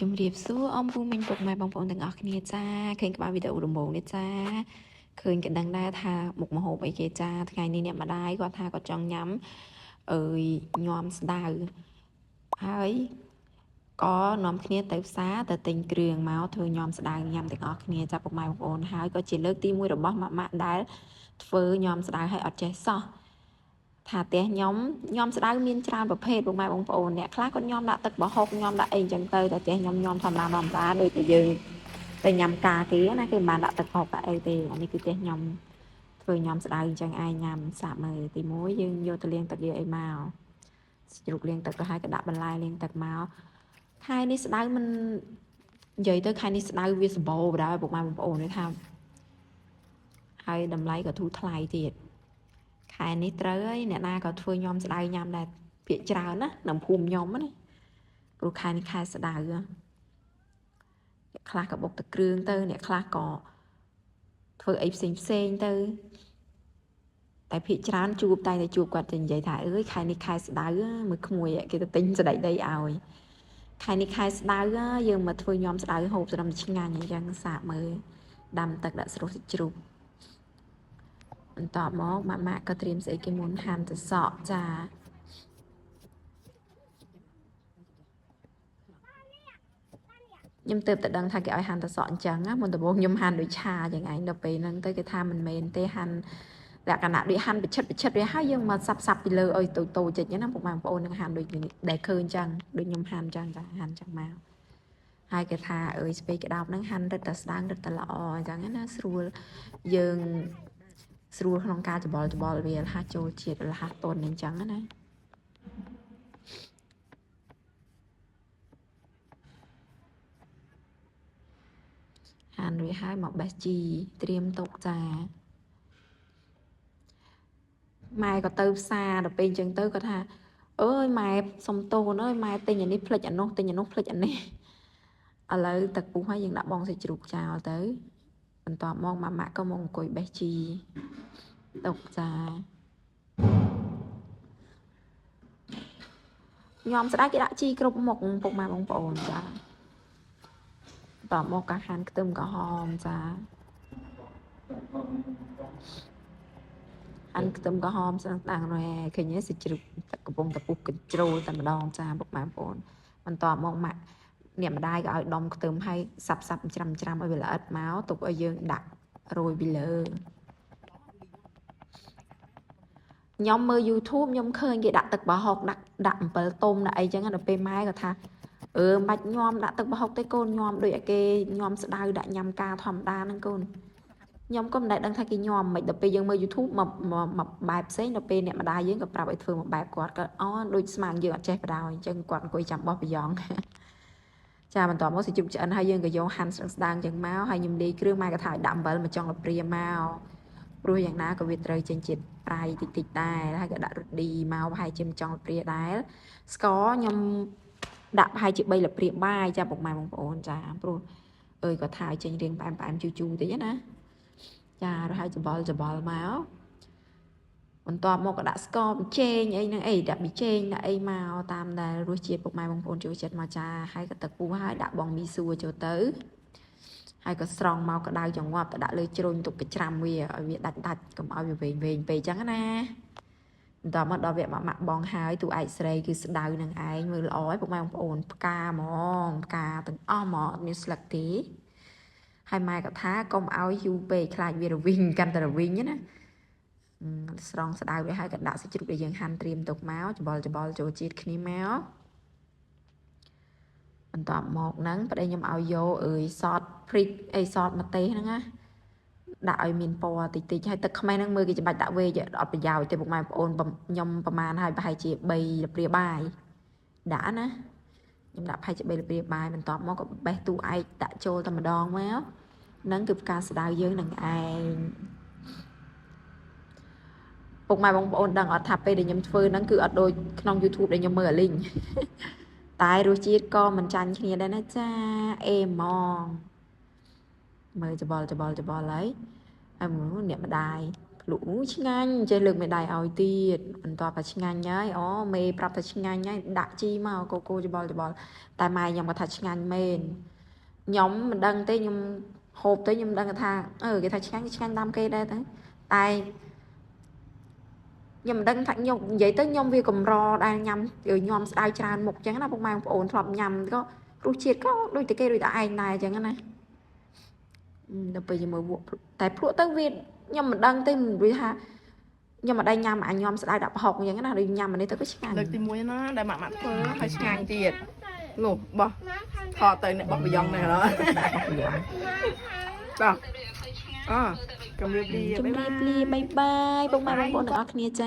ជំរាបសួរអមពូមិញពុកម៉ែបងប្អូនទាំងអស់គ្នាចាឃើញក្បាលវីដេអូដំបូងនេះចាឃើញក៏ដឹងដែរថាមុខម្ហូបអីគេចាថ្ងៃនេះអ្នកម្ដាយគាត់ថាគាត់ចង់ញ៉ាំញ៉ាំស្ដៅហើយក៏នាំគ្នាទៅផ្សារទៅទិញគ្រឿងមកធ្វើញ៉ាំស្ដៅញ៉ាំទាំងអស់គ្នាចាពុកម៉ែបងប្អូនហើយក៏ជាលើកទី1របស់ម៉ាក់ដែលធ្វើញ៉ាំស្ដៅឲ្យអត់ចេះសោះថាផ្ទះខ្ញុំញ៉ាំស្ដៅមានច្រើនប្រភេទពុកម៉ែបងប្អូនអ្នកខ្លះគាត់ញ៉ាំដាក់ទឹកប្រហុកញ៉ាំដាក់អីអញ្ចឹងទៅតែផ្ទះខ្ញុំញ៉ាំធម្មតាដូចតែយើងទៅញ៉ាំការគេណាគេមិនបានដាក់ទឹកប្រហុកដាក់អីទេអានេះគឺផ្ទះខ្ញុំធ្វើញ៉ាំស្ដៅអញ្ចឹងឯងញ៉ាំសាកមើលទី1យើងយកទៅលាងទឹកយកអីមកជ្រូកលាងទឹកទៅហើយក៏ដាក់បន្លែលាងទឹកមកខែនេះស្ដៅមិននិយាយទៅខែនេះស្ដៅវាសម្បូរដែរពុកម៉ែបងប្អូននេះថាហើយតម្លៃក៏ធូរថ្លៃទៀតខែនេះត្រូវហើយអ្នកណាក៏ធ្វើញ៉ាំស្ដៅញ៉ាំដែរភាគច្រើនណានៅភូមិខ្ញុំណាព្រោះខែនេះខែស្ដៅអ្នកខ្លះក៏បុកទឹកគ្រឿងទៅអ្នកខ្លះក៏ធ្វើអីផ្សេងទៅតែភាគច្រើនជួបតែជួបគាត់ទៅនិយាយថាអើយខែនេះខែស្ដៅមើលក្មួយគេទៅទិញស្ដេចដីឲ្យខែនេះខែស្ដៅយើងមកធ្វើញ៉ាំស្ដៅហូបត្រឹមឆ្ងាញ់អញ្ចឹងសាកមើលដាំទឹកដាក់ស្រុះសាច់ជ្រូកបន្តមកម៉ាក់ក៏ត្រៀមស្អីគេមុនហាន់ទៅសក់ចាខ្ញុំទៅដឹងថាគេឲ្យហាន់ទៅសក់អញ្ចឹងមុនដំបូងខ្ញុំហាន់ដូចឆាយ៉ាងឯងដល់ពេលហ្នឹងទៅគេថាមិនមែនទេហាន់លក្ខណៈដូចហាន់បិឈិតវាហើយយើងមកសាប់ពីលើឲ្យតូចចេញណាពុកម៉ែបងប្អូននឹងហាន់ដូចដែលឃើញអញ្ចឹងដូចខ្ញុំហាន់អញ្ចឹងចាហាន់អញ្ចឹងមកហើយគេថាអើយស្ពៃក្តោបហ្នឹងហាន់រឹតតែស្ដើងរឹតតែល្អអញ្ចឹងណាស្រួលយើងស្រួលក្នុងការច្បល់វាលះចូលជាតិលះតន់អញ្ចឹងណាហាន់រួចហើយមកបេះជីត្រៀមទុកចាម៉ែក៏ទៅផ្សារដល់ពេលអញ្ចឹងទៅគាត់ថាអើយម៉ែសុំតូនអើយម៉ែទិញអានេះផ្លិចអានោះទិញអានោះផ្លិចអានេះឥឡូវទឹកពុះហើយយើងដាក់បងសាច់ជ្រូកចោលទៅបន្ទាប់មកម៉ាក់ក៏មកអង្គុយបេះជីទុកចាញ៉ាំស្ដៅគេដាក់ជីគ្រប់មុខពុកម៉ែបងប្អូនចាតមកកាហាន់ខ្ទឹមក្រហមចាអានខ្ទឹមក្រហមស្ដាងៗរែឃើញទេសាច់ជ្រូកកំពុងតពុះកញ្ជ្រោលតែម្ដងចាពុកម៉ែបងប្អូនបន្តមកម៉ាក់អ្នកម្ដាយក៏ឲ្យដុំខ្ទឹមឲ្យសាប់ច្រាំឲ្យវាល្អិតមកទុកឲ្យយើងដាក់រោយពីលើខ្ញុំមើល YouTube ខ្ញុំឃើញគេដាក់ទឹកប្រហុកដាក់អំពិលទុំដាក់អីចឹងដល់ពេលម៉ែក៏ថាមិនបាច់ញ៉ាំដាក់ទឹកប្រហុកទេកូនញ៉ាំដូចឲ្យគេញ៉ាំស្ដៅដាក់ញ៉ាំការធម្មតាហ្នឹងកូនខ្ញុំក៏មិនដែលដឹងថាគេញ៉ាំមិនដល់ពេលយើងមើល YouTube មកបែបផ្សេងដល់ពេលអ្នកម្ដាយយើងក៏ប្រាប់ឲ្យធ្វើមួយបែបគាត់ក៏ដូចស្មានយើងអត់ចេះបដ ாய் អញ្ចឹងគាត់អង្គុយចាំបោះប្រយ៉ងចាបន្តមកសាច់ជ្រូកឆ្អិនហើយយើងក៏យកហាន់ស្ដើងចឹងមកហើយខ្ញុំលាយគ្រឿងម៉ែក៏ថាឲ្យដាក់អំបិលមកចុងលព្រាមកព្រោះយ៉ាងណាក៏វាត្រូវចេញជាតិប្រៃតិចដែរហើយក៏ដាក់រ៉ូឌីមកប្រហែលជាចុងលព្រាដែរស្ករខ្ញុំដាក់ប្រហែលជា3លព្រាបាយចាពុកម៉ែបងប្អូនចាព្រោះគាត់ថាឲ្យចេញរៀងផ្អែមជូរតិចណាចាrồiហើយច្បល់មកបន្ទាប់មកក៏ដាក់ស្ករប៊ីចេងអីហ្នឹងដាក់ប៊ីចេងដាក់អីមកតាមដែលរសជាតិពុកម៉ែបងប្អូនចូលចិត្តមកចាហើយក៏ទឹកពុះហើយដាក់បងមីសួរចូលទៅហើយក៏ស្រង់មកក្តៅចង្វាប់ទៅដាក់លើជ្រុញទុកកច្រាំវាឲ្យវាដាច់កុំឲ្យវាវែងពេកអញ្ចឹងណាបន្ទាប់មកដល់វគ្គម៉ាក់បងហើយទូឯកស្រីគឺស្ដៅនឹងឯងមើលល្អហើយពុកម៉ែបងប្អូនផ្កាហ្មងផ្កាទាំងអស់ហ្មងអត់មានស្លឹកទេហើយម៉ែក៏ថាកុំឲ្យយូរពេកខ្លាចវារវីងកាន់តែរវីងណាស្រង់ស្ដៅវាហើយក៏ដាក់សាច់ជ្រូកដែលយើងហាន់ត្រៀមទុកមកច្បល់ចូលជាតិគ្នាមកបន្ទាប់មកហ្នឹងប្តីខ្ញុំឲ្យយកសតព្រីកសតម្ទេសហ្នឹងណាដាក់ឲ្យមានពណ៌តិចហើយទឹកខ្មេះហ្នឹងមើលគេច្បាច់ដាក់វេអត់ប្រយោជន៍ទេពុកម៉ែបងប្អូនខ្ញុំប្រមាណហើយប្រហែលជា3លព្រាបាយដាក់ណាខ្ញុំដាក់ប្រហែលជា3លព្រាបាយបន្ទាប់មកក៏បេះទូឯកដាក់ចូលតែម្ដងមកហ្នឹងគឺផ្កាស្ដៅយើងនឹងឯងពុកម៉ែបងប្អូនដឹងអត់ថាពេលដែលខ្ញុំធ្វើហ្នឹងគឺអត់ដូចក្នុង YouTube ដែលខ្ញុំមើលអាលីងតែរសជាតិក៏មិនចាញ់គ្នាដែរណាចាអេហ្មងមើលច្បល់ហើយហើយមើលអ្នកម្ដាយ lũ ngang chơi lực mày đại ỏi tiệt anh tòa phải ngang nhái ó mày prap phải ngang nhái đã chi mà cô cho bò tại mày nhầm mà thật ngang mền nhóm mình đăng tới nhung hộp tới nhung đăng tha cái thật ngang đam cây đây đấy tại nhầm đăng thẳng nhung vậy tới nhung vì cầm rò đang nhầm rồi nhom đai tràn một trắng là bông mai ổn thọp nhầm có rút chết có đôi tay cây đôi tay này chẳng này đập bây giờ mới buộc tại phụ tới việt nhưng mà đăng tên vì ha nhưng mà đây nhầm anh nhom sẽ đai đập học những cái nào đi nhầm mà đây tới cái chiếc được tìm muối nó đại mặt phơ hay ngang tiệt lục bò thọ tới này bọc bị dòng này đó đó cầm đi bye bye bông mai bông bông được ăn nha cha